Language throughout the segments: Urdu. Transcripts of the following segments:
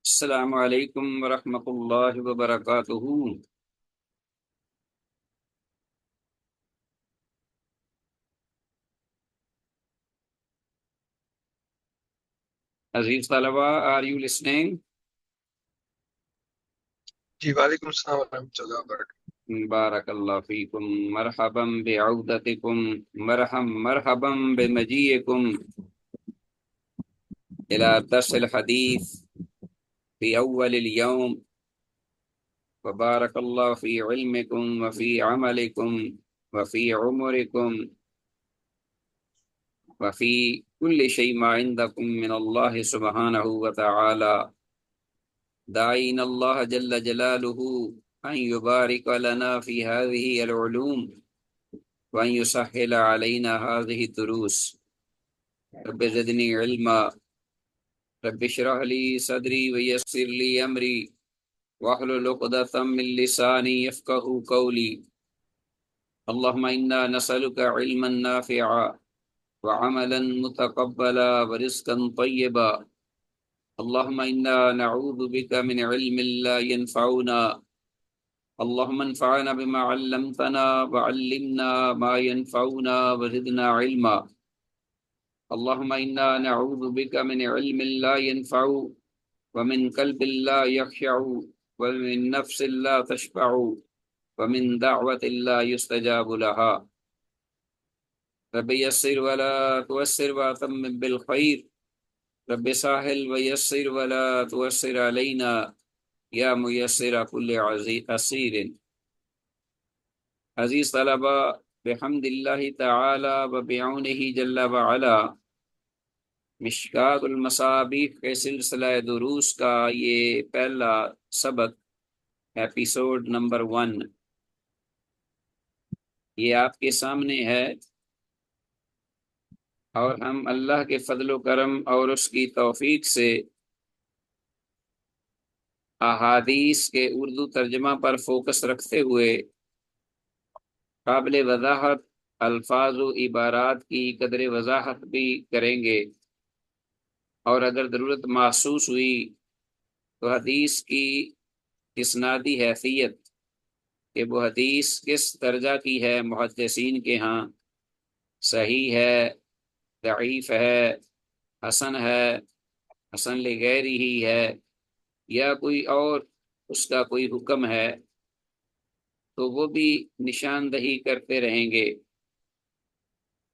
السلام علیکم ورحمۃ اللہ وبرکاتہ۔ عزیز طلبہ، آر یو لسننگ؟ جی وعلیکم السلام ورحمۃ اللہ وبرکاتہ۔ بارک اللہ فیکم، مرحبا بعودتکم، مرحبا بمجیئکم الى درس الحدیث فی اول اليوم، وبارک اللہ فی علمکم وفی عملکم وفی عمرکم وفی کل شیء ما عندکم من اللہ سبحانہ وتعالی، داعین اللہ جل جلالہ أن يبارك لنا في هذه العلوم وأن يسهل علينا هذه الدروس۔ رب زدني علما، رب اشرح لي صدري ويسر لي أمري واحلل عقدة من لساني يفقهوا قولي۔ اللهم إنا نسألك علما نافعا وعملا متقبلا ورزقا طيبا۔ اللهم إنا نعوذ بك من علم لا ينفعنا، اللهم انفعنا بما علمتنا وعلمنا ما ينفعنا وزدنا علما۔ اللهم إنا نعوذ بك من علم لا ينفع ومن قلب لا يخشع ومن نفس لا تشبع ومن دعوة لا يستجاب لها۔ رب يسر ولا تؤسر وأتمم بالخير، رب سهل ويسر ولا تؤسر علينا یا میسر کل عسیر۔ عزیز طلبہ، بحمد اللہ تعالی و بعونہ جل وعلا، مشکوٰۃ المصابیح کے سلسلہ دروس کا یہ پہلا سبق، ایپیسوڈ نمبر 1، یہ آپ کے سامنے ہے، اور ہم اللہ کے فضل و کرم اور اس کی توفیق سے احادیث کے اردو ترجمہ پر فوکس رکھتے ہوئے قابل وضاحت الفاظ و عبارات کی قدر وضاحت بھی کریں گے، اور اگر ضرورت محسوس ہوئی تو حدیث کی اسنادی حیثیت کہ وہ حدیث کس درجہ کی ہے محدثین کے ہاں، صحیح ہے، ضعیف ہے، حسن ہے، حسن لغیرہ ہی ہے، یا کوئی اور اس کا کوئی حکم ہے، تو وہ بھی نشاندہی کرتے رہیں گے۔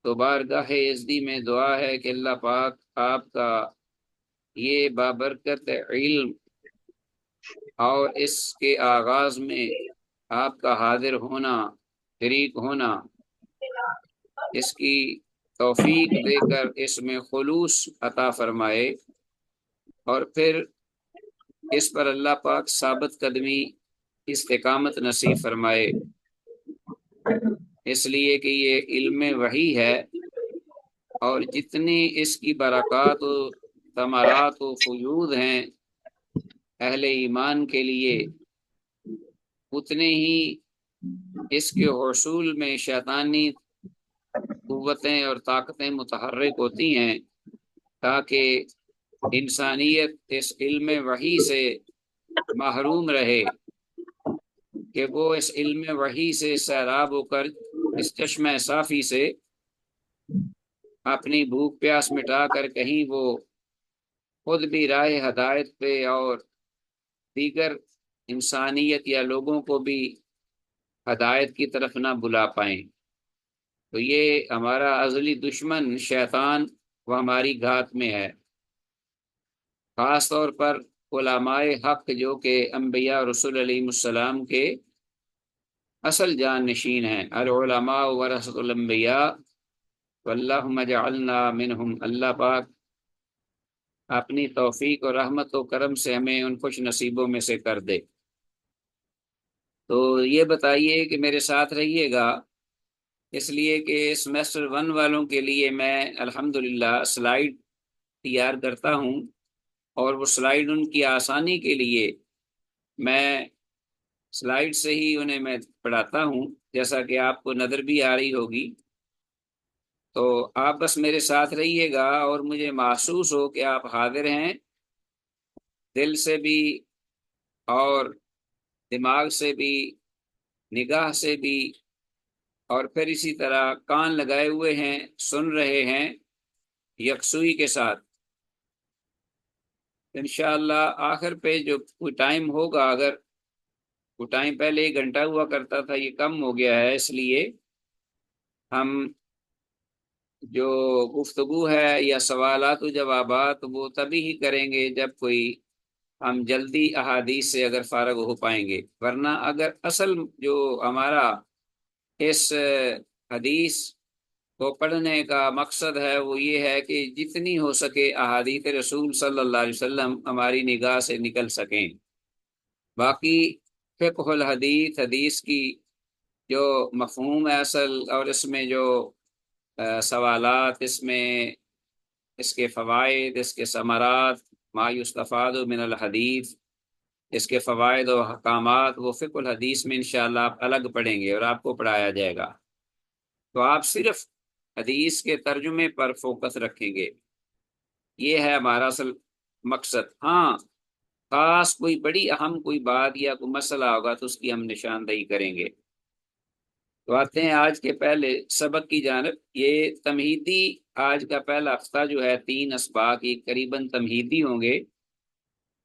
تو بارگاہ عزتی میں دعا ہے کہ اللہ پاک آپ کا یہ بابرکت علم اور اس کے آغاز میں آپ کا حاضر ہونا، شریک ہونا، اس کی توفیق دے کر اس میں خلوص عطا فرمائے، اور پھر اس پر اللہ پاک ثابت قدمی، استقامت نصیب فرمائے، اس لیے کہ یہ علم وحی ہے، اور جتنی اس کی برکات و ثمرات و فیوض ہیں اہل ایمان کے لیے، اتنے ہی اس کے حصول میں شیطانی قوتیں اور طاقتیں متحرک ہوتی ہیں، تاکہ انسانیت اس علم وحی سے محروم رہے، کہ وہ اس علم وحی سے سیراب ہو کر اس چشمہ صافی سے اپنی بھوک پیاس مٹا کر کہیں وہ خود بھی راہ ہدایت پہ اور دیگر انسانیت یا لوگوں کو بھی ہدایت کی طرف نہ بلا پائیں۔ تو یہ ہمارا ازلی دشمن شیطان وہ ہماری گھات میں ہے، خاص طور پر علماء حق جو کہ انبیاء رسول علیہ السلام کے اصل جان نشین ہیں۔ العلماء ورثۃ الانبیاء واللہم اجعلنا منہم۔ اللہ پاک اپنی توفیق اور رحمت و کرم سے ہمیں ان خوش نصیبوں میں سے کر دے۔ تو یہ بتائیے کہ میرے ساتھ رہیے گا، اس لیے کہ سیمسٹر 1 والوں کے لیے میں الحمدللہ سلائیڈ تیار کرتا ہوں، اور وہ سلائیڈ ان کی آسانی کے لیے میں سلائیڈ سے ہی انہیں میں پڑھاتا ہوں، جیسا کہ آپ کو نظر بھی آ رہی ہوگی۔ تو آپ بس میرے ساتھ رہیے گا اور مجھے محسوس ہو کہ آپ حاضر ہیں، دل سے بھی اور دماغ سے بھی، نگاہ سے بھی، اور پھر اسی طرح کان لگائے ہوئے ہیں، سن رہے ہیں یکسوئی کے ساتھ۔ انشاءاللہ آخر پہ جو کوئی ٹائم ہوگا، اگر وہ ٹائم پہلے 1 گھنٹہ ہوا کرتا تھا، یہ کم ہو گیا ہے، اس لیے ہم جو گفتگو ہے یا سوالات و جوابات وہ تبھی ہی کریں گے جب کوئی ہم جلدی احادیث سے اگر فارغ ہو پائیں گے، ورنہ اگر اصل جو ہمارا اس حدیث کو پڑھنے کا مقصد ہے وہ یہ ہے کہ جتنی ہو سکے احادیث رسول صلی اللہ علیہ وسلم ہماری نگاہ سے نکل سکیں۔ باقی فقہ الحدیث، حدیث کی جو مفہوم ہے اصل، اور اس میں جو سوالات، اس میں اس کے فوائد، اس کے ثمرات، ما یستفاد من الحدیث، اس کے فوائد و احکامات، وہ فقہ الحدیث میں انشاءاللہ آپ الگ پڑھیں گے اور آپ کو پڑھایا جائے گا۔ تو آپ صرف حدیث کے ترجمے پر فوکس رکھیں گے، یہ ہے ہمارا اصل مقصد۔ ہاں، خاص کوئی بڑی اہم کوئی بات یا کوئی مسئلہ ہوگا تو اس کی ہم نشاندہی کریں گے۔ تو آتے ہیں آج کے پہلے سبق کی جانب۔ یہ تمہیدی آج کا پہلا ہفتہ جو ہے، 3 اسباق یہ قریباً تمہیدی ہوں گے،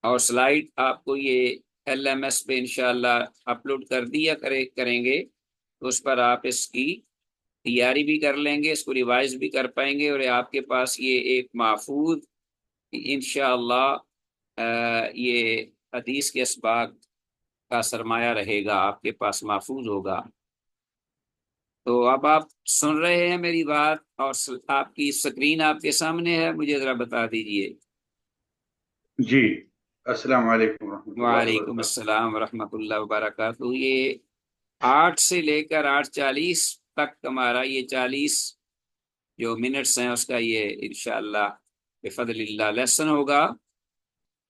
اور سلائیڈ آپ کو یہ LMS پہ انشاءاللہ اپلوڈ کر دیا کریں گے، تو اس پر آپ اس کی تیاری بھی کر لیں گے، اس کو ریوائز بھی کر پائیں گے، اور آپ کے پاس یہ ایک محفوظ انشاءاللہ یہ حدیث کے اسباق کا سرمایہ رہے گا، آپ کے پاس محفوظ ہوگا۔ تو اب آپ سن رہے ہیں میری بات، اور آپ کی سکرین آپ کے سامنے ہے، مجھے ذرا بتا دیجئے۔ جی، السلام علیکم ورحمۃ اللہ وعلیکم وبرکاتہ۔ السلام ورحمۃ اللہ وبرکاتہ۔ یہ 8 سے لے کر 8:40 تک ہمارا یہ 40 جو منٹس ہیں اس کا یہ انشاءاللہ بفضل اللہ لیسن ہوگا،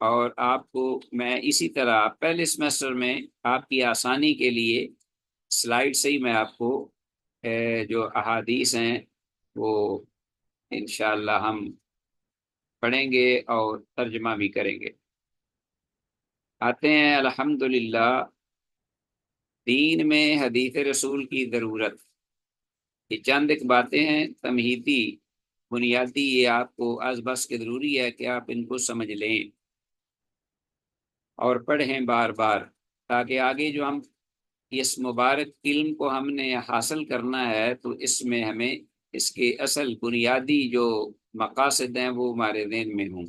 اور آپ کو میں اسی طرح پہلے سمیسٹر میں آپ کی آسانی کے لیے سلائیڈ سے ہی میں آپ کو جو احادیث ہیں وہ انشاءاللہ ہم پڑھیں گے اور ترجمہ بھی کریں گے۔ آتے ہیں الحمدللہ دین میں حدیث رسول کی ضرورت۔ یہ چند ایک باتیں ہیں تمہیدی بنیادی، یہ آپ کو از بس کے ضروری ہے کہ آپ ان کو سمجھ لیں اور پڑھیں بار بار، تاکہ آگے جو ہم اس مبارک علم کو ہم نے حاصل کرنا ہے تو اس میں ہمیں اس کے اصل بنیادی جو مقاصد ہیں وہ ہمارے ذہن میں ہوں۔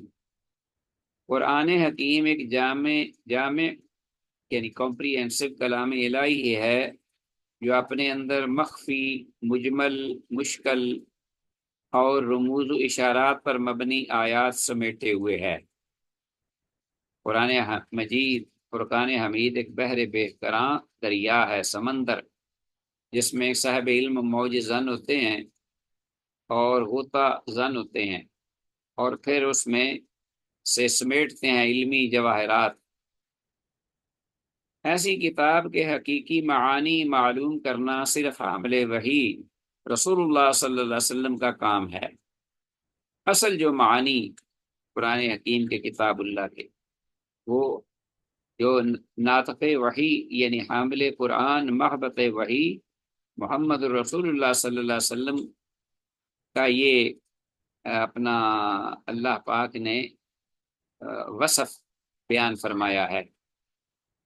قرآن حکیم ایک جامع یعنی کمپریہنسو کلام الہی ہے، جو اپنے اندر مخفی، مجمل، مشکل اور رموز و اشارات پر مبنی آیات سمیٹے ہوئے ہے۔ قرآن مجید، فرقان حمید ایک بحر بے کراں دریا ہے، سمندر، جس میں ایک صاحب علم موج زن ہوتے ہیں اور غوطہ زن ہوتے ہیں، اور پھر اس میں سے سمیٹتے ہیں علمی جواہرات۔ ایسی کتاب کے حقیقی معانی معلوم کرنا صرف حامل وحی رسول اللہ صلی اللہ علیہ وسلم کا کام ہے۔ اصل جو معانی قرآن حکیم کے کتاب اللہ کے، وہ جو ناطق وحی یعنی حامل قرآن محبت وحی محمد رسول اللہ صلی اللہ علیہ وسلم کا یہ اپنا اللہ پاک نے وصف بیان فرمایا ہے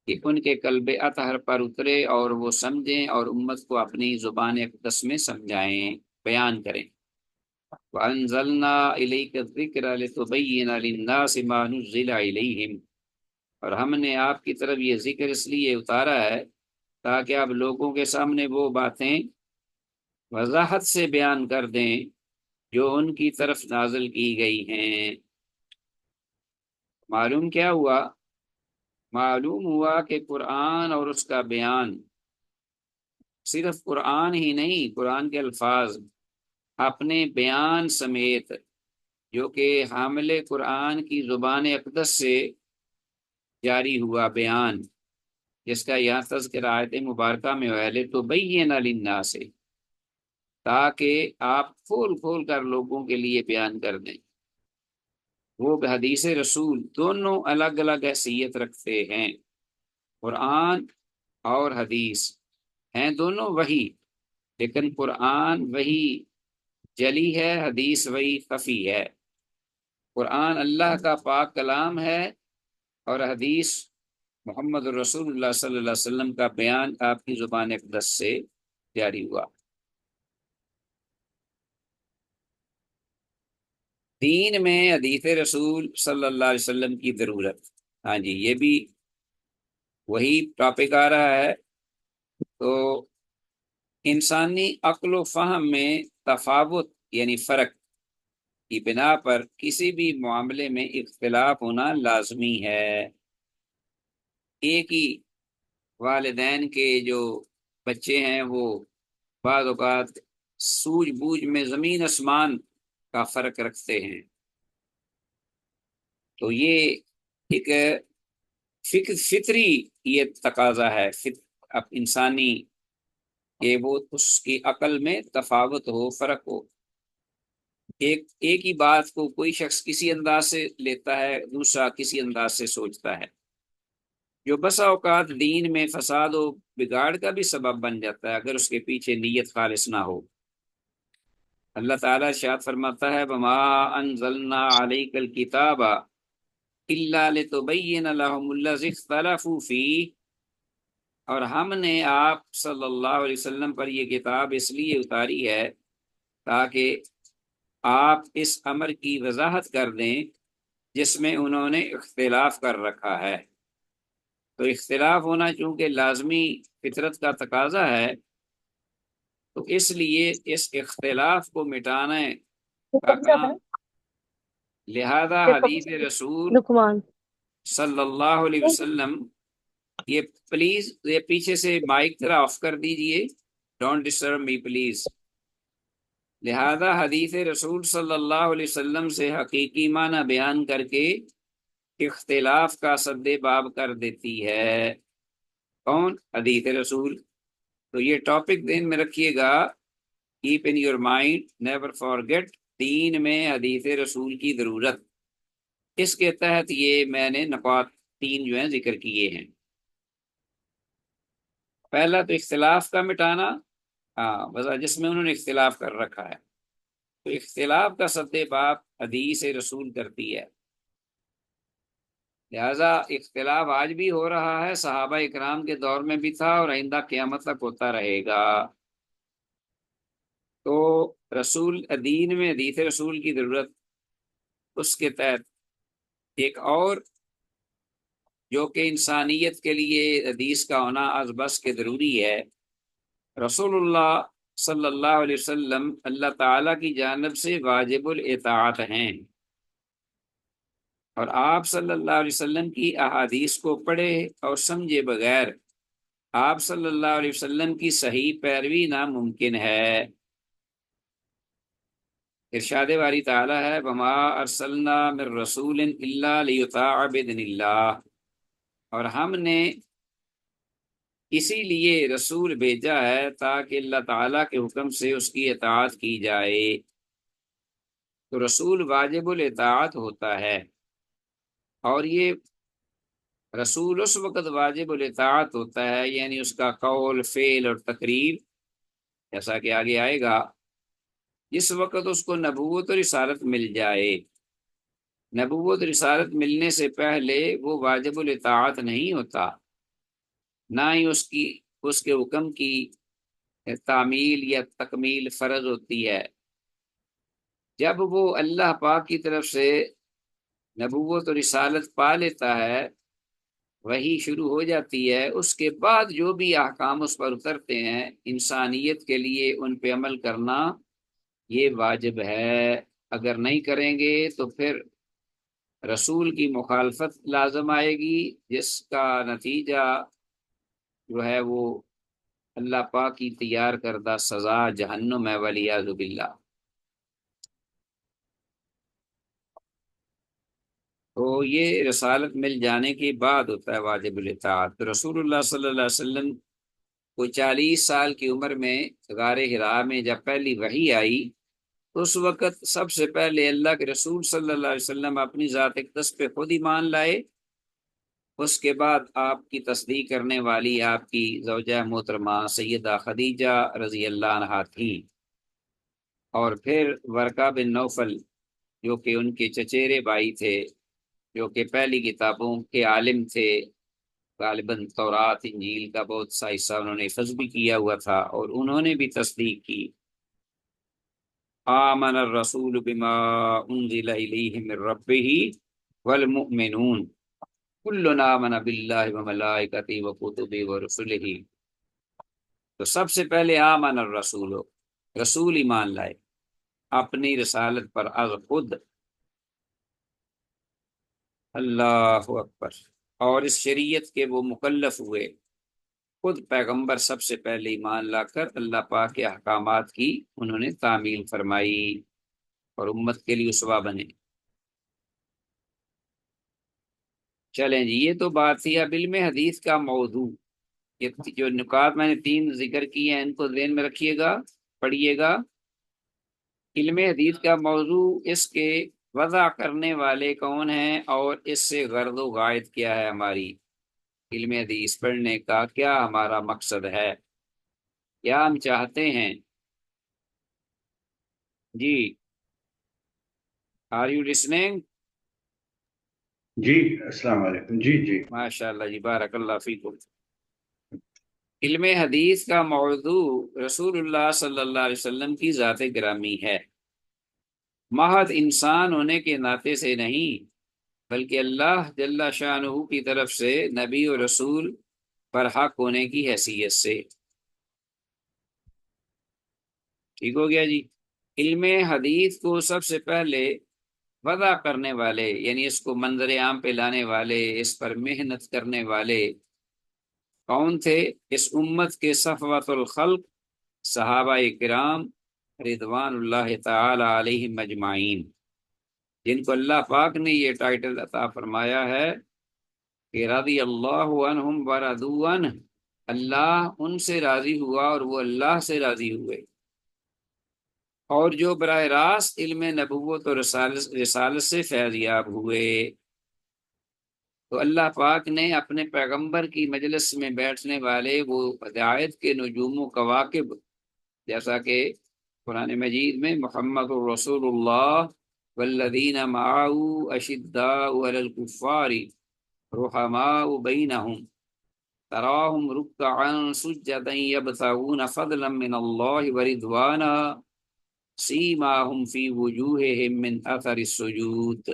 کہ ان کے قلب اطہر پر اترے اور وہ سمجھیں اور امت کو اپنی زبان اقدس میں سمجھائیں، بیان کریں۔ وَأَنزَلْنَا إِلَيْكَ الذِّكْرَ لِتُبَيِّنَ لِلنَّاسِ مَا نُزِّلَ إِلَيْهِمْ، اور ہم نے آپ کی طرف یہ ذکر اس لیے اتارا ہے تاکہ آپ لوگوں کے سامنے وہ باتیں وضاحت سے بیان کر دیں جو ان کی طرف نازل کی گئی ہیں۔ معلوم کیا ہوا؟ معلوم ہوا کہ قرآن اور اس کا بیان، صرف قرآن ہی نہیں، قرآن کے الفاظ اپنے بیان سمیت، جو کہ حامل قرآن کی زبان اقدس سے جاری ہوا بیان، جس کا یہاں تذکرہ آیت مبارکہ میں ہے، لِتُبَيِّنَ لِلنَّاسِ، تاکہ آپ کھول کھول کر لوگوں کے لیے بیان کر دیں۔ وہ حدیث رسول دونوں الگ الگ حیثیت رکھتے ہیں۔ قرآن اور حدیث ہیں دونوں وحی، لیکن قرآن وحی جلی ہے، حدیث وحی خفی ہے۔ قرآن اللہ کا پاک کلام ہے اور حدیث محمد رسول اللہ صلی اللہ علیہ وسلم کا بیان آپ کی زبان اقدس سے جاری ہوا۔ دین میں حدیث رسول صلی اللہ علیہ وسلم کی ضرورت، ہاں جی، یہ بھی وہی ٹاپک آ رہا ہے۔ تو انسانی عقل و فہم میں تفاوت یعنی فرق کی بنا پر کسی بھی معاملے میں اختلاف ہونا لازمی ہے۔ ایک ہی والدین کے جو بچے ہیں وہ بعض اوقات سوجھ بوجھ میں زمین آسمان کا فرق رکھتے ہیں، تو یہ ایک فطری یہ تقاضا ہے اب انسانی کہ وہ اس کی عقل میں تفاوت ہو، فرق ہو۔ ایک ہی بات کو کوئی شخص کسی انداز سے لیتا ہے، دوسرا کسی انداز سے سوچتا ہے، جو بسا اوقات دین میں فساد و بگاڑ کا بھی سبب بن جاتا ہے اگر اس کے پیچھے نیت خالص نہ ہو۔ اللہ تعالیٰ ارشاد فرماتا ہے وما انزلنا علیک الکتاب الا لتبین لهم الذی اختلفوا فیہ، اور ہم نے آپ صلی اللہ علیہ وسلم پر یہ کتاب اس لیے اتاری ہے تاکہ آپ اس امر کی وضاحت کر دیں جس میں انہوں نے اختلاف کر رکھا ہے۔ تو اختلاف ہونا چونکہ لازمی فطرت کا تقاضا ہے، تو اس لیے اس اختلاف کو مٹانے کا کام، لہذا حدیث رسول لقمان صلی اللہ علیہ وسلم، یہ پلیز یہ پیچھے سے مائک ذرا آف کر دیجئے، ڈونٹ ڈسٹرب می پلیز۔ لہذا حدیث رسول صلی اللہ علیہ وسلم سے حقیقی معنی بیان کر کے اختلاف کا سد باب کر دیتی ہے۔ کون؟ حدیث رسول۔ تو یہ ٹاپک ذہن میں رکھیے گا، keep in your mind, never forget, دین میں حدیث رسول کی ضرورت۔ اس کے تحت یہ میں نے نکات 3 جو ہیں ذکر کیے ہیں۔ پہلا تو اختلاف کا مٹانا، وضع جس میں انہوں نے اختلاف کر رکھا ہے، تو اختلاف کا سد باب حدیث رسول کرتی ہے۔ لہذا اختلاف آج بھی ہو رہا ہے، صحابہ اکرام کے دور میں بھی تھا اور آئندہ قیامت تک ہوتا رہے گا۔ تو رسول دین میں حدیث رسول کی ضرورت، اس کے تحت ایک اور جو کہ انسانیت کے لیے حدیث کا ہونا از بس کے ضروری ہے، رسول اللہ صلی اللہ علیہ وسلم اللہ تعالیٰ کی جانب سے واجب الاطاعت ہیں، اور آپ صلی اللہ علیہ وسلم کی احادیث کو پڑھے اور سمجھے بغیر آپ صلی اللہ علیہ وسلم کی صحیح پیروی ناممکن ہے۔ ارشاد باری تعالی ہے وما ارسلنا من رسول الا لیطاع باذن اللہ، اور ہم نے اسی لیے رسول بھیجا ہے تاکہ اللہ تعالیٰ کے حکم سے اس کی اطاعت کی جائے۔ تو رسول واجب الاطاعت ہوتا ہے، اور یہ رسول اس وقت واجب الاطاعت ہوتا ہے یعنی اس کا قول، فعل اور تقریر، جیسا کہ آگے آئے گا، جس وقت اس کو نبوت اور رسالت مل جائے۔ نبوت اور رسالت ملنے سے پہلے وہ واجب الاطاعت نہیں ہوتا، نہ ہی اس کے حکم کی تعمیل یا تکمیل فرض ہوتی ہے۔ جب وہ اللہ پاک کی طرف سے نبوت اور رسالت پا لیتا ہے، وہی شروع ہو جاتی ہے، اس کے بعد جو بھی احکام اس پر اترتے ہیں انسانیت کے لیے ان پہ عمل کرنا یہ واجب ہے۔ اگر نہیں کریں گے تو پھر رسول کی مخالفت لازم آئے گی، جس کا نتیجہ جو ہے وہ اللہ پاک کی تیار کردہ سزا جہنم ہے والعیاذ باللہ۔ تو یہ رسالت مل جانے کے بعد ہوتا ہے واجب الاطاعت۔ رسول اللہ صلی اللہ علیہ وسلم کوئی 40 سال کی عمر میں غار حرا میں جب پہلی وحی آئی، اس وقت سب سے پہلے اللہ کے رسول صلی اللہ علیہ وسلم اپنی ذات اقدس پہ خود ایمان لائے، اس کے بعد آپ کی تصدیق کرنے والی آپ کی زوجہ محترمہ سیدہ خدیجہ رضی اللہ عنہا تھیں، اور پھر ورقہ بن نوفل جو کہ ان کے چچیرے بھائی تھے، جو کہ پہلی کتابوں کے عالم تھے، غالباً تورات انجیل کا بہت سا حصہ انہوں نے حفظ بھی کیا ہوا تھا، اور انہوں نے بھی تصدیق کی۔ آمن الرسول بما انزل الیہ من ربہ والمؤمنون کلنا آمن باللہ وملائکتہ وکتبہ ورسلہ۔ تو سب سے پہلے آمن الرسول، رسول ایمان لائے اپنی رسالت پر از خود، اللہ اکبر، اور اس شریعت کے وہ مکلف ہوئے، خود پیغمبر سب سے پہلے ایمان لا کر اللہ پاک کے احکامات کی انہوں نے تعمیل فرمائی اور امت کے لیے اسوہ بنے۔ چلیں جی، یہ تو بات تھی۔ اب علم حدیث کا موضوع، یہ جو نکات میں نے 3 ذکر کیے ہیں ان کو ذہن میں رکھیے گا، پڑھیے گا۔ علم حدیث کا موضوع، اس کے وضع کرنے والے کون ہیں اور اس سے غرض و غائد کیا ہے، ہماری علم حدیث پڑھنے کا کیا ہمارا مقصد ہے، کیا ہم چاہتے ہیں۔ جی، آر یو لسننگ؟ جی السلام علیکم۔ جی جی ماشاء اللہ جی، بارک اللہ فیکم۔ علم حدیث کا موضوع رسول اللہ صلی اللہ علیہ وسلم کی ذات گرامی ہے، محض انسان ہونے کے ناطے سے نہیں، بلکہ اللہ جل شانہ کی طرف سے نبی و رسول پر حق ہونے کی حیثیت سے۔ ٹھیک ہو گیا جی۔ علم حدیث کو سب سے پہلے وضع کرنے والے، یعنی اس کو منظر عام پہ لانے والے، اس پر محنت کرنے والے کون تھے؟ اس امت کے صفوت الخلق صحابہ کرام رضوان اللہ تعالی علیہم اجمعین، جن کو اللہ پاک نے یہ ٹائٹل عطا فرمایا ہے کہ رضی اللہ عنہم ورضوا عنہ، اللہ ان سے راضی ہوا اور وہ اللہ سے راضی ہوئے۔ اور جو براہ راست علم نبوت اور رسالت سے فیض یاب ہوئے، تو اللہ پاک نے اپنے پیغمبر کی مجلس میں بیٹھنے والے وہ ہدایت کے نجوم و کواکب، جیسا کہ قرآن مجید میں محمد رسول اللہ والذین معه اشداء علی الکفار رحماء بینہم تراہم رکعا سجدا یبتغون فضلا من اللہ ورضوانا سیماہم فی وجوہہم من اثر السجود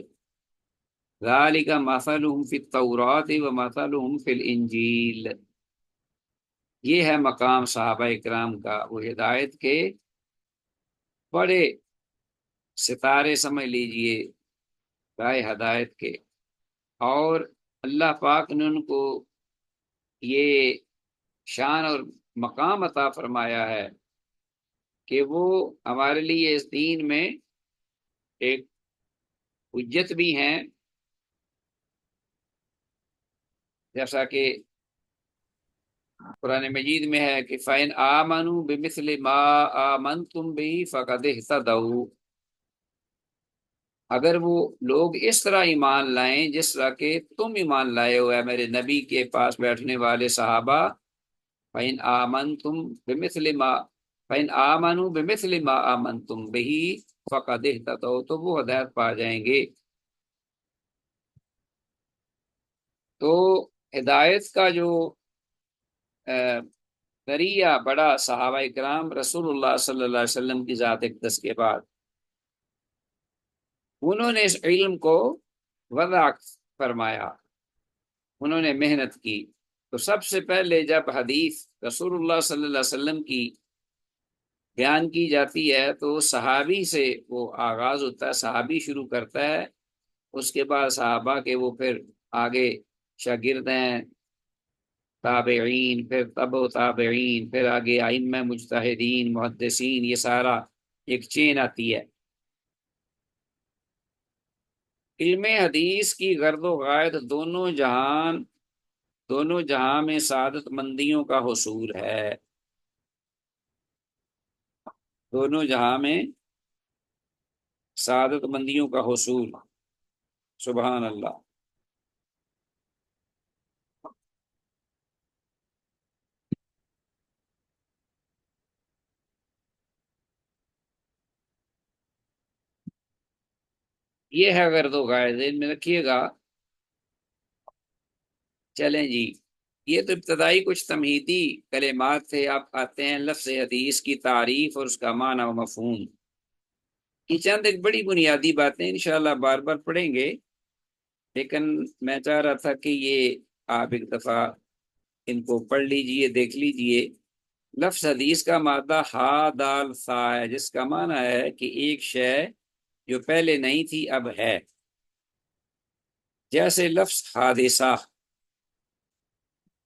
ذالک مثلہم فی التوراۃ ومثلہم فی الانجیل۔ یہ ہے مقام صحابہ اکرام کا، وہ ہدایت کے بڑے ستارے سمجھ لیجئے، رائے ہدایت کے، اور اللہ پاک نے ان کو یہ شان اور مقام عطا فرمایا ہے کہ وہ ہمارے لیے اس دین میں ایک حجت بھی ہیں، جیسا کہ قرآن مجید میں ہے کہ فَإِنْ آمَنُوا بِمِثْلِ مَا آمَنْتُمْ بِهِ فَقَدِ اهْتَدَوْا، اگر وہ لوگ اس طرح ایمان لائیں جس طرح کہ تم ایمان لائے ہو، میرے نبی کے پاس بیٹھنے والے صحابہ، فَإِنْ آمَنْتُمْ بِمِثْلِ مَا فَإِنْ آمَنُوا بِمِثْلِ مَا آمَنْتُمْ بِهِ فَقَدِ اهْتَدَوْا، تو وہ ہدایت پا جائیں گے۔ تو ہدایت کا جو ذریعہ بڑا صحابہ کرام رسول اللہ صلی اللہ علیہ وسلم کی ذات اقدس کے بعد، انہوں نے اس علم کو وضع فرمایا، انہوں نے محنت کی۔ تو سب سے پہلے جب حدیث رسول اللہ صلی اللہ علیہ وسلم کی بیان کی جاتی ہے تو صحابی سے وہ آغاز ہوتا ہے، صحابی شروع کرتا ہے، اس کے بعد صحابہ کے وہ پھر آگے شاگرد ہیں، تابعین، پھر تبع تابعین، پھر آگے ائمہ مجتہدین، محدثین، یہ سارا ایک چین آتی ہے۔ علم حدیث کی غرض و غائد دونوں جہان دونوں جہاں میں سعادت مندیوں کا حصول ہے، دونوں جہاں میں سعادت مندیوں کا حصول، سبحان اللہ۔ یہ ہے غرض و غائز، ذہن میں رکھیے گا۔ چلیں جی، یہ تو ابتدائی کچھ تمہیدی کلمات تھے۔ آپ آتے ہیں لفظ حدیث کی تعریف اور اس کا معنی و مفہوم۔ یہ چند ایک بڑی بنیادی باتیں انشاءاللہ بار بار پڑھیں گے، لیکن میں چاہ رہا تھا کہ یہ آپ ایک دفعہ ان کو پڑھ لیجئے، دیکھ لیجئے۔ لفظ حدیث کا مادہ ہا دال سا ہے، جس کا معنی ہے کہ ایک شے جو پہلے نہیں تھی اب ہے۔ جیسے لفظ حادثہ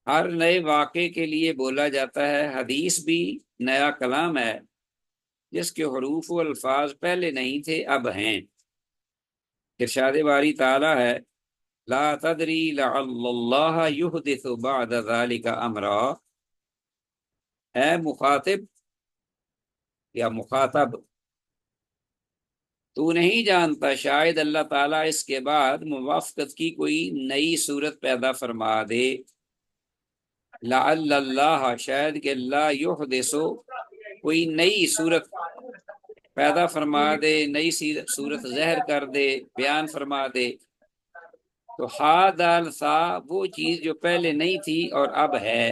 ہر نئے واقعے کے لیے بولا جاتا ہے، حدیث بھی نیا کلام ہے جس کے حروف و الفاظ پہلے نہیں تھے اب ہیں۔ ارشاد باری تعالی ہے، لا تدری لعل اللہ یحدث بعد ذلك امرا۔ اے مخاطب یا مخاطب، تو نہیں جانتا، شاید اللہ تعالیٰ اس کے بعد موافقت کی کوئی نئی صورت پیدا فرما دے۔ لعل اللہ، شاید کہ اللہ یحدث، کوئی نئی صورت پیدا فرما دے، نئی صورت ظاہر کر دے، بیان فرما دے۔ تو ہا دال سا وہ چیز جو پہلے نہیں تھی اور اب ہے۔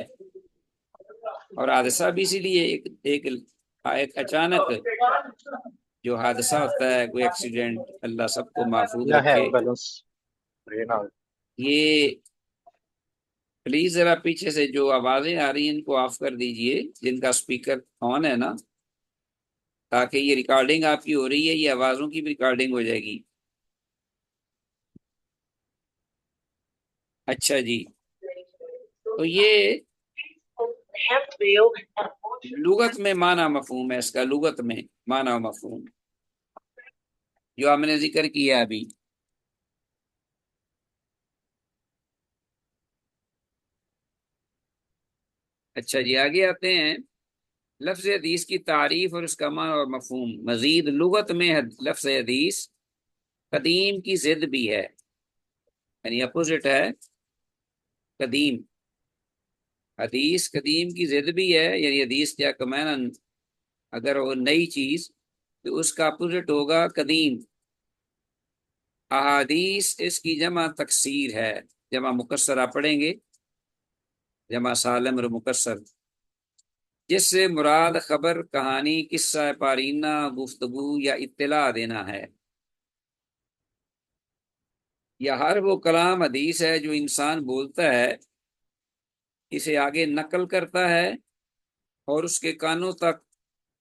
اور حادثہ بھی اسی لیے ایک اچانک جو حادثہ ہوتا ہے، کوئی ایکسیڈنٹ، اللہ سب کو محفوظ رکھے۔ یہ پلیز ذرا پیچھے سے جو آوازیں آ رہی ہیں ان کو آف کر دیجئے، جن کا سپیکر آن ہے نا، تاکہ یہ ریکارڈنگ آپ کی ہو رہی ہے، یہ آوازوں کی بھی ریکارڈنگ ہو جائے گی۔ اچھا جی، تو یہ لغت میں معنی مفہوم ہے، اس کا لغت میں معنی و مفہوم جو ہم نے ذکر کیا ابھی۔ اچھا جی، آگے آتے ہیں۔ لفظ حدیث کی تعریف اور اس کا معنی اور مفہوم۔ مزید لغت میں لفظ حدیث قدیم کی ضد بھی ہے، یعنی اپوزٹ ہے قدیم۔ حدیث قدیم کی ضد بھی ہے، یعنی حدیث کیا کمانا، اگر وہ نئی چیز تو اس کا اپوزٹ ہوگا قدیم۔ احادیث اس کی جمع تکسیر ہے، جمع مکسر آپ پڑھیں گے، جمع سالم اور مکسر، جس سے مراد خبر، کہانی، قصہ پارینہ، گفتگو یا اطلاع دینا ہے۔ یا ہر وہ کلام حدیث ہے جو انسان بولتا ہے، اسے آگے نقل کرتا ہے اور اس کے کانوں تک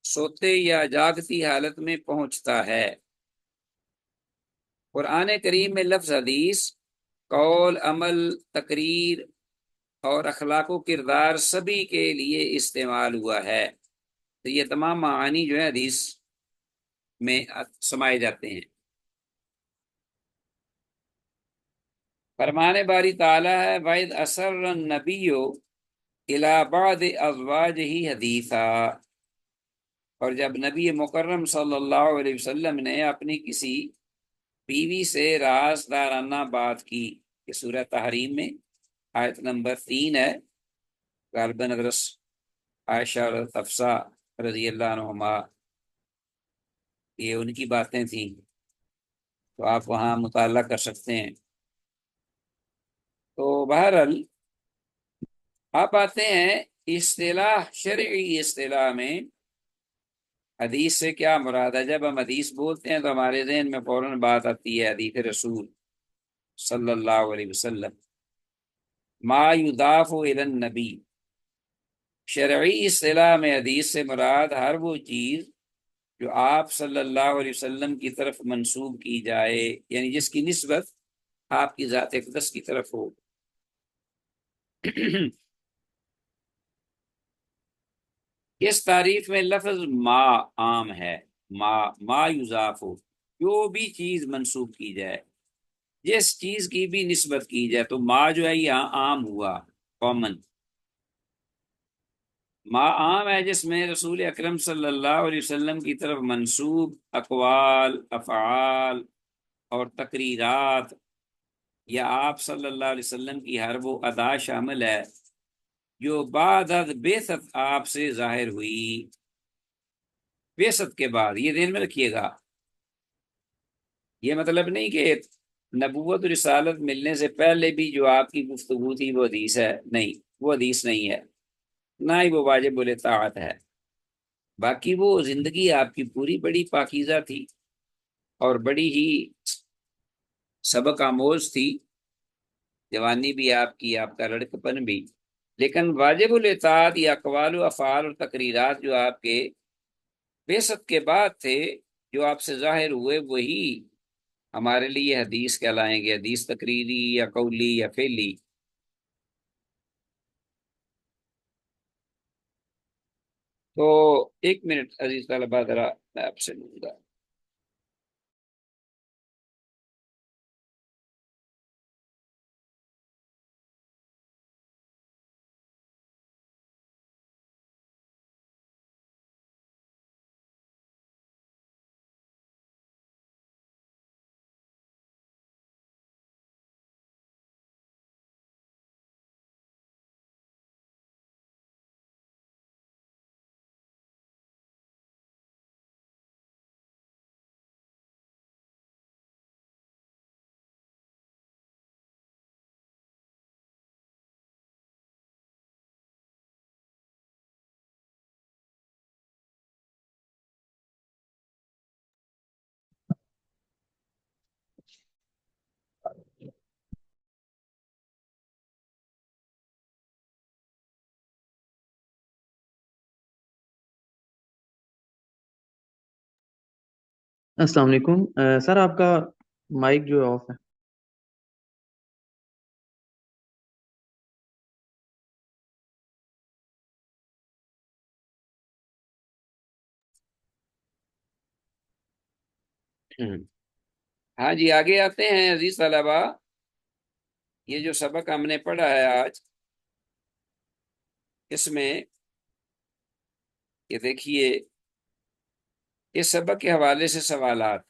سوتے یا جاگتی حالت میں پہنچتا ہے۔ قرآن کریم میں لفظ حدیث قول، عمل، تقریر اور اخلاق و کردار سبھی کے لیے استعمال ہوا ہے۔ تو یہ تمام معانی جو ہے حدیث میں سمائے جاتے ہیں۔ فرمان باری تعالیٰ ہے، وَإِذْ أَسَرَّ النَّبِيُّ إِلَىٰ بَعْضِ أَزْوَاجِهِ حَدِيثًا، اور جب نبی مکرم صلی اللہ علیہ وسلم نے اپنی کسی بیوی سے رازدارانہ بات کی، کہ سورہ تحریم میں آیت نمبر 3 ہے، غالباً حضرت عائشہ اور حفصہ رضی اللہ عنہما، یہ ان کی باتیں تھیں، تو آپ وہاں مطالعہ کر سکتے ہیں۔ تو بہرحال آپ آتے ہیں اصطلاح، شرعی اصطلاح میں حدیث سے کیا مراد ہے۔ جب ہم حدیث بولتے ہیں تو ہمارے ذہن میں فوراً بات آتی ہے حدیث رسول صلی اللہ علیہ وسلم، ما یضاف الی النبی۔ شرعی اصطلاح میں حدیث سے مراد ہر وہ چیز جو آپ صلی اللہ علیہ وسلم کی طرف منسوب کی جائے، یعنی جس کی نسبت آپ کی ذات اقدس کی طرف ہو۔ اس تعریف میں لفظ ما عام ہے، ما یضاف، جو بھی چیز منسوب کی جائے، جس چیز کی بھی نسبت کی جائے، تو ما جو ہے یہاں عام ہوا۔ کامن، ما عام ہے جس میں رسول اکرم صلی اللہ علیہ وسلم کی طرف منسوب اقوال، افعال اور تقریرات یا آپ صلی اللہ علیہ وسلم کی ہر وہ ادا شامل ہے جو بعد از بعثت آپ سے ظاہر ہوئی۔ بعثت کے بعد، یہ ذہن میں رکھیے گا، یہ مطلب نہیں کہ نبوت و رسالت ملنے سے پہلے بھی جو آپ کی گفتگو تھی وہ حدیث ہے، نہیں، وہ حدیث نہیں ہے، نہ ہی وہ واجب الاطاعت ہے۔ باقی وہ زندگی آپ کی پوری بڑی پاکیزہ تھی اور بڑی ہی سبق آموز تھی، جوانی بھی آپ کی، آپ کا لڑکپن بھی، لیکن واجب الاطاعت یا اقوال و افعال اور تقریرات جو آپ کے بعثت کے بعد تھے، جو آپ سے ظاہر ہوئے، وہی ہمارے لیے حدیث کہلائیں گے، حدیث تقریری یا قولی یا فعلی۔ تو ایک منٹ عزیز طلبہ، ذرا میں آپ سے لوں گا۔ السلام علیکم سر، آپ کا مائک جو ہے آف ہے۔ ہاں جی، آگے آتے ہیں عزیز طلبہ۔ یہ جو سبق ہم نے پڑھا ہے آج، اس میں یہ دیکھیے، اس سبق کے حوالے سے سوالات،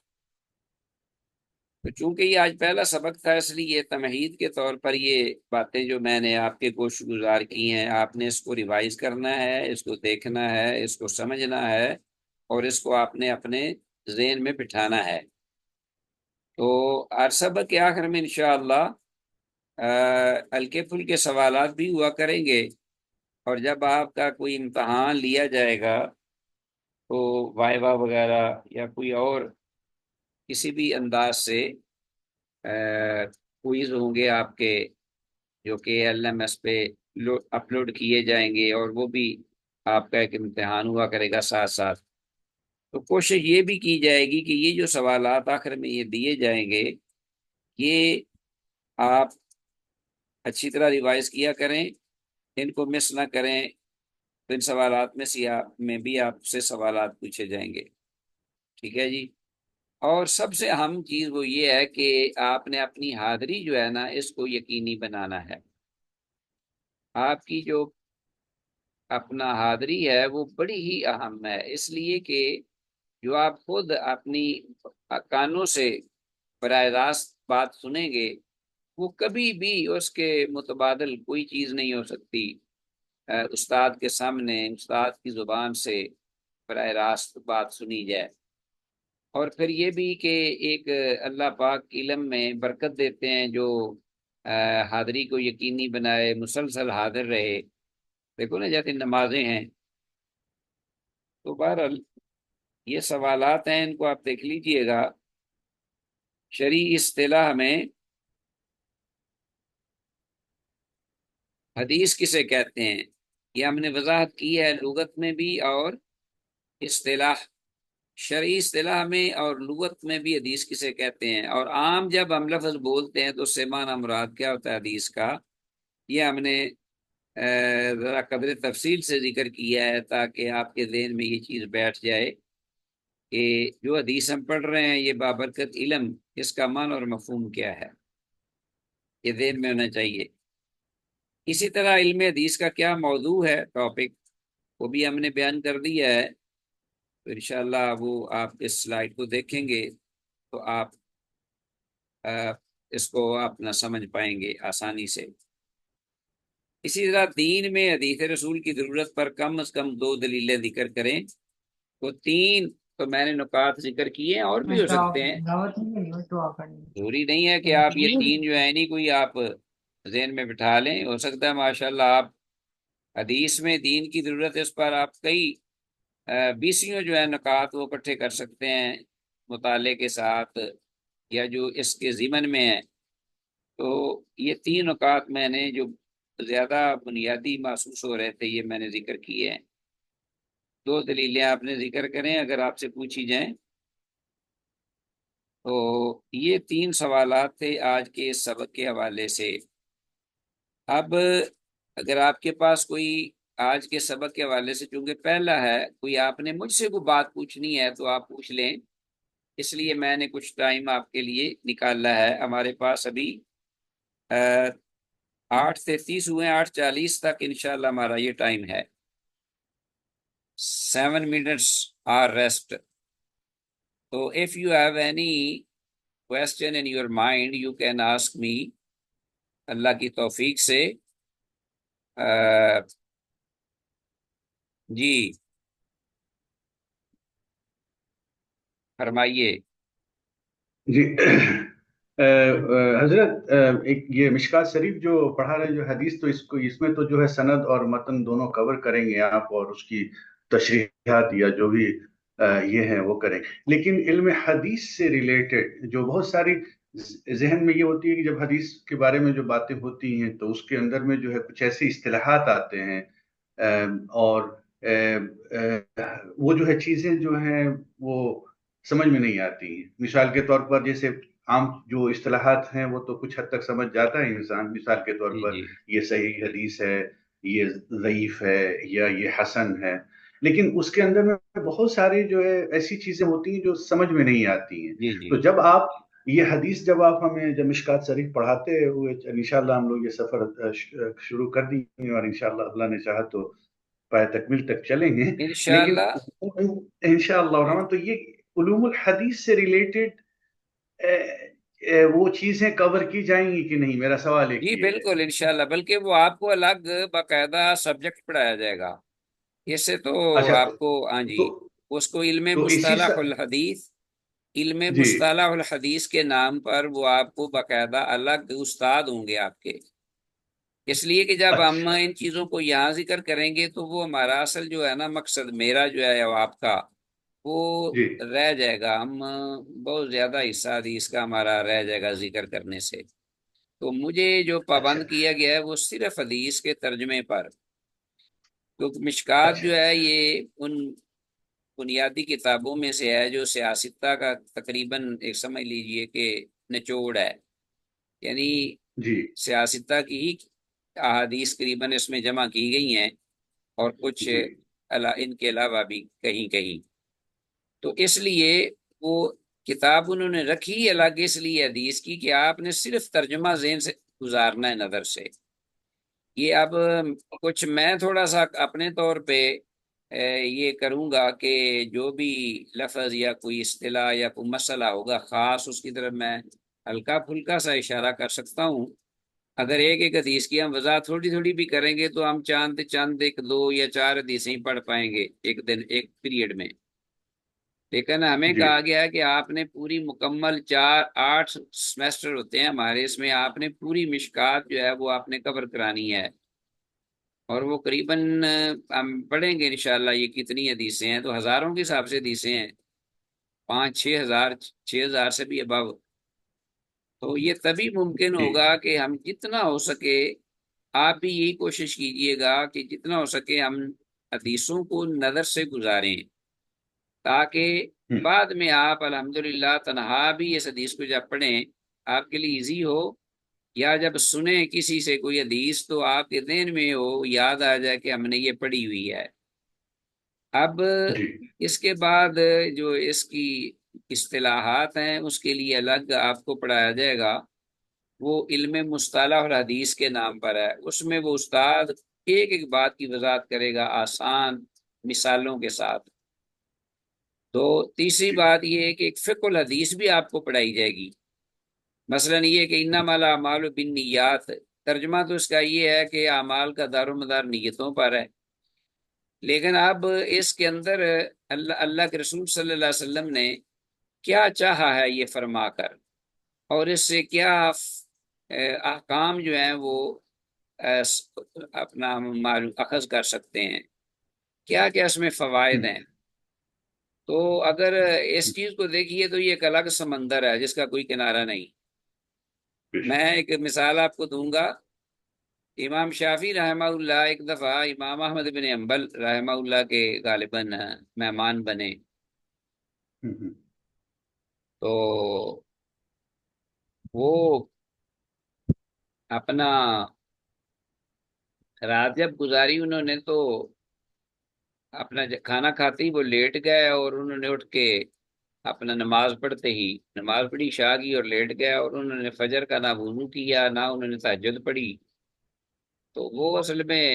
تو چونکہ یہ آج پہلا سبق تھا، اس لیے تمہید کے طور پر یہ باتیں جو میں نے آپ کے گوش گزار کی ہیں، آپ نے اس کو ریوائز کرنا ہے، اس کو دیکھنا ہے، اس کو سمجھنا ہے، اور اس کو آپ نے اپنے ذہن میں بٹھانا ہے۔ تو ہر سبق کے آخر میں انشاءاللہ ہلکے پھلکے سوالات بھی ہوا کریں گے، اور جب آپ کا کوئی امتحان لیا جائے گا تو وائوا وغیرہ یا کوئی اور کسی بھی انداز سے کوئز ہوں گے آپ کے، جو کہ LMS پہ اپلوڈ کیے جائیں گے، اور وہ بھی آپ کا ایک امتحان ہوا کرے گا ساتھ ساتھ۔ تو کوشش یہ بھی کی جائے گی کہ یہ جو سوالات آخر میں یہ دیے جائیں گے، یہ آپ اچھی طرح ریوائز کیا کریں، ان کو مس نہ کریں۔ ان سوالات میں بھی آپ سے سوالات پوچھے جائیں گے، ٹھیک ہے جی۔ اور سب سے اہم چیز وہ یہ ہے کہ آپ نے اپنی حاضری جو ہے نا، اس کو یقینی بنانا ہے۔ آپ کی جو اپنا حاضری ہے وہ بڑی ہی اہم ہے، اس لیے کہ جو آپ خود اپنی کانوں سے براہ راست بات سنیں گے، وہ کبھی بھی اس کے متبادل کوئی چیز نہیں ہو سکتی استاد کے سامنے، استاد کی زبان سے براہ راست بات سنی جائے۔ اور پھر یہ بھی کہ ایک اللہ پاک علم میں برکت دیتے ہیں جو حاضری کو یقینی بنائے، مسلسل حاضر رہے۔ دیکھو نا، جیسے نمازیں ہیں، تو بہرحال یہ سوالات ہیں، ان کو آپ دیکھ لیجئے گا۔ شرعی اصطلاح میں حدیث کسے کہتے ہیں، یہ ہم نے وضاحت کی ہے، لغت میں بھی اور اصطلاح، شرعی اصطلاح میں اور لغت میں بھی حدیث کسے کہتے ہیں۔ اور عام جب ہم لفظ بولتے ہیں تو اس سے معنی مراد کیا ہوتا ہے حدیث کا، یہ ہم نے ذرا قدر تفصیل سے ذکر کیا ہے، تاکہ آپ کے ذہن میں یہ چیز بیٹھ جائے کہ جو حدیث ہم پڑھ رہے ہیں، یہ بابرکت علم، اس کا معنی اور مفہوم کیا ہے، یہ ذہن میں ہونا چاہیے۔ اسی طرح علم حدیث کا کیا موضوع ہے، ٹاپک، وہ بھی ہم نے بیان کر دیا ہے، تو انشاءاللہ وہ آپ اس سلائیڈ کو دیکھیں گے تو آپ اس کو اپنا سمجھ پائیں گے آسانی سے۔ اسی طرح دین میں حدیث رسول کی ضرورت پر کم از کم 2 دلیلیں ذکر کریں، تو 3 تو میں نے نکات ذکر کیے ہیں، اور بھی ہو سکتے ہیں، ضروری نہیں ہے کہ آپ یہ 3 جو ہے نہیں کوئی آپ ذہن میں بٹھا لیں، ہو سکتا ہے ماشاءاللہ آپ حدیث میں دین کی ضرورت ہے، اس پر آپ کئی 20 جو ہے نکات وہ اکٹھے کر سکتے ہیں مطالعے کے ساتھ، یا جو اس کے ضمن میں ہے۔ تو یہ 3 نکات میں نے جو زیادہ بنیادی محسوس ہو رہے تھے یہ میں نے ذکر کیے ہیں۔ 2 دلیلیں آپ نے ذکر کریں اگر آپ سے پوچھی جائیں تو یہ 3 سوالات تھے آج کے سبق کے حوالے سے۔ اب اگر آپ کے پاس کوئی آج کے سبق کے حوالے سے، چونکہ پہلا ہے، کوئی آپ نے مجھ سے کوئی بات پوچھنی ہے تو آپ پوچھ لیں، اس لیے میں نے کچھ ٹائم آپ کے لیے نکالا ہے۔ ہمارے پاس ابھی 8:33 ہوئے، 8:40 تک انشاءاللہ ہمارا یہ ٹائم ہے۔ 7 minutes are rest. So if you have any question in your mind, you can ask me. اللہ کی توفیق سے جی فرمائیے۔ جی حضرت ایک یہ مشکات شریف جو پڑھا رہے جو حدیث، تو اس میں تو جو ہے سند اور متن دونوں کور کریں گے آپ، اور اس کی تشریحات یا جو بھی یہ ہیں وہ کریں، لیکن علم حدیث سے ریلیٹڈ جو بہت ساری ذہن میں یہ ہوتی ہے کہ جب حدیث کے بارے میں جو باتیں ہوتی ہیں تو اس کے اندر میں جو ہے کچھ ایسے اصطلاحات آتے ہیں، اور وہ جو ہے چیزیں جو ہیں وہ سمجھ میں نہیں آتی ہیں۔ مثال کے طور پر جیسے عام جو اصطلاحات ہیں وہ تو کچھ حد تک سمجھ جاتا ہے انسان، مثال کے طور جی پر جی یہ صحیح حدیث ہے، یہ ضعیف ہے، یا یہ حسن ہے، لیکن اس کے اندر میں بہت ساری جو ہے ایسی چیزیں ہوتی ہیں جو سمجھ میں نہیں آتی ہیں۔ جی جی تو جب آپ یہ حدیث جب آپ ہمیں جب مشکات شریف پڑھاتے ہوئے، انشاءاللہ ہم لوگ یہ سفر شروع کر دیں گے، اور انشاءاللہ اللہ نے چاہا تو پائے تکمیل تک چلیں گے، لیکن انشاءاللہ۔ انشاءاللہ الرحمن تو یہ علوم الحدیث سے ریلیٹڈ وہ چیزیں کور کی جائیں گی کہ نہیں، میرا سوال ایک جی یہ ہے۔ بالکل انشاءاللہ، بلکہ وہ آپ کو الگ باقاعدہ سبجیکٹ پڑھایا جائے گا، اس سے تو اچھا آپ کو، ہاں جی، تو اس کو علم تو اسی مصطلح الحدیث، علم جی مصطلح الحدیث کے نام پر وہ آپ کو باقاعدہ الگ استاد ہوں گے آپ کے، اس لیے کہ جب ہم اچھا ان چیزوں کو یہاں ذکر کریں گے تو وہ ہمارا اصل جو ہے نا مقصد، میرا جو ہے یا آپ کا، وہ جی رہ جائے گا، ہم بہت زیادہ حصہ حدیث کا ہمارا رہ جائے گا ذکر کرنے سے۔ تو مجھے جو اچھا پابند کیا گیا ہے وہ صرف حدیث کے ترجمے پر، کیونکہ مشکات اچھا جو ہے یہ ان بنیادی کتابوں میں سے ہے جو سیاستہ کا تقریباً ایک سمجھ لیجئے کہ نچوڑ ہے، یعنی جی سیاستہ کی ہی احادیث قریباً اس میں جمع کی گئی ہیں، اور کچھ جی ان کے علاوہ بھی کہیں کہیں، تو اس لیے وہ کتاب انہوں نے رکھی الگ اس لیے حدیث کی کہ آپ نے صرف ترجمہ ذہن سے گزارنا ہے نظر سے۔ یہ اب کچھ میں تھوڑا سا اپنے طور پہ یہ کروں گا کہ جو بھی لفظ یا کوئی اصطلاح یا کوئی مسئلہ ہوگا خاص، اس کی طرف میں ہلکا پھلکا سا اشارہ کر سکتا ہوں۔ اگر ایک ایک حدیث کی ہم وضاحت تھوڑی تھوڑی بھی کریں گے تو ہم چاند چند 1 2 یا 4 حدیثیں ہی پڑھ پائیں گے ایک دن ایک پیریڈ میں، لیکن ہمیں جی کہا گیا ہے کہ آپ نے پوری مکمل 8 سیمیسٹر ہوتے ہیں ہمارے، اس میں آپ نے پوری مشکات جو ہے وہ آپ نے کور کرانی ہے، اور وہ قریباً ہم پڑھیں گے انشاءاللہ یہ کتنی حدیثیں ہیں، تو ہزاروں کے حساب سے حدیثیں ہیں، 5 6 ہزار، 6 ہزار سے بھی ابو۔ تو یہ تبھی ممکن جی ہوگا کہ ہم جتنا ہو سکے، آپ بھی یہی کوشش کیجئے گا کہ جتنا ہو سکے ہم حدیثوں کو نظر سے گزاریں، تاکہ ہم، بعد میں آپ الحمدللہ تنہا بھی اس حدیث کو جب پڑھیں آپ کے لیے ایزی ہو، یا جب سنیں کسی سے کوئی حدیث تو آپ کے ذہن میں ہو، یاد آ جائے کہ ہم نے یہ پڑھی ہوئی ہے۔ اب جی اس کے بعد جو اس کی اصطلاحات ہیں اس کے لیے الگ آپ کو پڑھایا جائے گا، وہ علم مصطلح اور حدیث کے نام پر ہے، اس میں وہ استاد ایک ایک بات کی وضاحت کرے گا آسان مثالوں کے ساتھ۔ تو تیسری بات یہ ہے کہ ایک فقہ الحدیث بھی آپ کو پڑھائی جائے گی، مثلا یہ کہ انما الاعمال بالنیات، ترجمہ تو اس کا یہ ہے کہ اعمال کا دار و مدار نیتوں پر ہے، لیکن اب اس کے اندر اللہ کے رسول صلی اللہ علیہ وسلم نے کیا چاہا ہے یہ فرما کر، اور اس سے کیا احکام جو ہیں وہ اپنا اخذ کر سکتے ہیں، کیا کیا اس میں فوائد ہیں۔ تو اگر اس چیز کو دیکھیے تو یہ ایک الگ سمندر ہے جس کا کوئی کنارہ نہیں۔ میں ایک مثال آپ کو دوں گا، امام شافعی رحمہ اللہ ایک دفعہ امام احمد بن حنبل رحمہ اللہ کے غالباً مہمان بنے، تو وہ اپنا رات جب گزاری انہوں نے تو اپنا کھانا کھاتے ہی وہ لیٹ گئے، اور انہوں نے اٹھ کے اپنا نماز پڑھتے ہی نماز پڑھی عشاء کی اور لیٹ گئے، اور انہوں نے فجر کا نہ وضو کیا نہ انہوں نے تہجد پڑھی۔ تو وہ اصل میں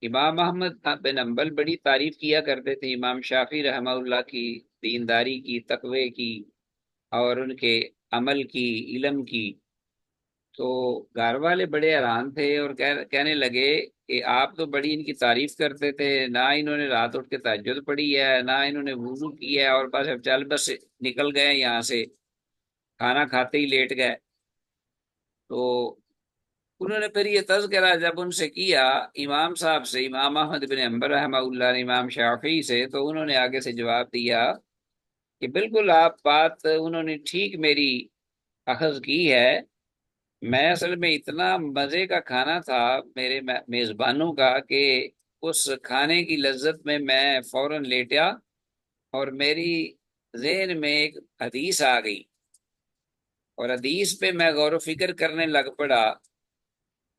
امام احمد بن حنبل بڑی تعریف کیا کرتے تھے امام شافعی رحمہ اللہ کی، دینداری کی، تقوی کی، اور ان کے عمل کی، علم کی۔ تو گھر والے بڑے حیران تھے اور کہنے لگے کہ آپ تو بڑی ان کی تعریف کرتے تھے، نہ انہوں نے رات اٹھ کے تہجد پڑھی ہے نہ انہوں نے وضو کیا ہے، اور بس اب چل بس نکل گئے یہاں سے، کھانا کھاتے ہی لیٹ گئے۔ تو انہوں نے پھر یہ تذکرہ جب ان سے کیا امام صاحب سے، امام احمد بن حنبل رحمہ اللہ نے امام شافعی سے، تو انہوں نے آگے سے جواب دیا کہ بالکل آپ بات انہوں نے ٹھیک میری اخذ کی ہے، میں اصل میں اتنا مزے کا کھانا تھا میرے میزبانوں کا کہ اس کھانے کی لذت میں فوراً لیٹا، اور میری ذہن میں ایک حدیث آ گئی، اور حدیث پہ میں غور و فکر کرنے لگ پڑا،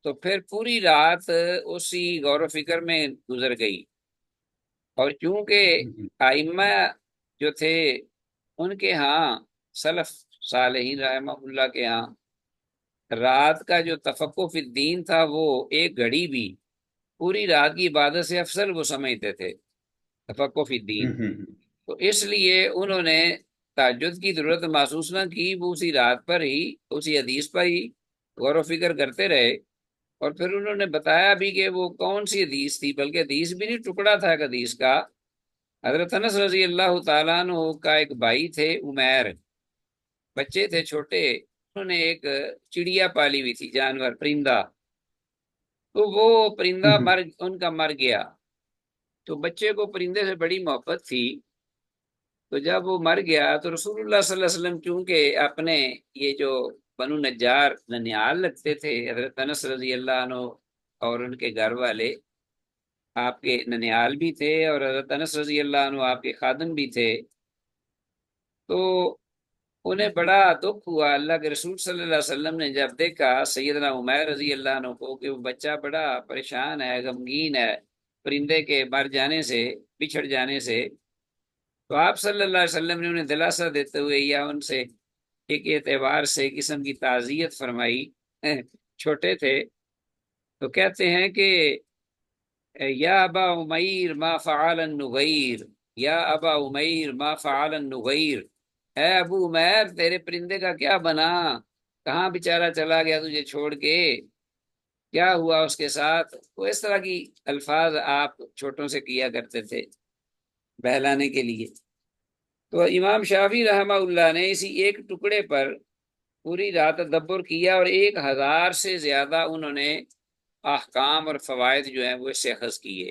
تو پھر پوری رات اسی غور و فکر میں گزر گئی۔ اور چونکہ ائمہ جو تھے ان کے ہاں سلف صالحین رحمہ اللہ کے ہاں رات کا جو تفقہ فی الدین تھا وہ ایک گھڑی بھی پوری رات کی عبادت سے افضل وہ سمجھتے تھے، تفقہ فی الدین۔ تو اس لیے انہوں نے تہجد کی ضرورت محسوس نہ کی، وہ اسی رات پر ہی اسی حدیث پر ہی غور و فکر کرتے رہے، اور پھر انہوں نے بتایا بھی کہ وہ کون سی حدیث تھی، بلکہ حدیث بھی نہیں، ٹکڑا تھا ایک حدیث کا۔ حضرت انس رضی اللہ تعالیٰ عنہ کا ایک بھائی تھے عمیر، بچے تھے چھوٹے، انہوں نے ایک چڑیا پالی ہوئی تھی، جانور پرندہ، تو وہ پرندہ ان کا مر گیا، تو بچے کو پرندے سے بڑی محبت تھی، تو جب وہ مر گیا تو رسول اللہ صلی اللہ علیہ وسلم چونکہ اپنے یہ جو بنو نجار ننیال لگتے تھے، حضرت انس رضی اللہ عنہ اور ان کے گھر والے آپ کے ننیال بھی تھے، اور حضرت انس رضی اللہ عنہ آپ کے خادم بھی تھے، تو انہیں بڑا دکھ ہوا۔ اللہ کے رسول صلی اللہ علیہ وسلم نے جب دیکھا سیدنا عمیر رضی اللہ عنہ کو کہ وہ بچہ بڑا پریشان ہے، غمگین ہے پرندے کے مر جانے سے، بچھڑ جانے سے، تو آپ صلی اللہ علیہ وسلم نے انہیں دلاسا دیتے ہوئے یا ان سے ایک اعتبار سے قسم کی تعزیت فرمائی، چھوٹے تھے، تو کہتے ہیں کہ یا ابا عمیر ما فعل النغیر، یا ابا عمیر ما فعل النغیر، اے ابو عمیر تیرے پرندے کا کیا بنا، کہاں بیچارہ چلا گیا تجھے چھوڑ کے، کیا ہوا اس کے ساتھ۔ تو اس طرح کی الفاظ آپ چھوٹوں سے کیا کرتے تھے بہلانے کے لیے۔ تو امام شافعی رحمہ اللہ نے اسی ایک ٹکڑے پر پوری رات تدبر کیا، اور 1000 سے زیادہ انہوں نے احکام اور فوائد جو ہیں وہ اس سے اخذ کیے۔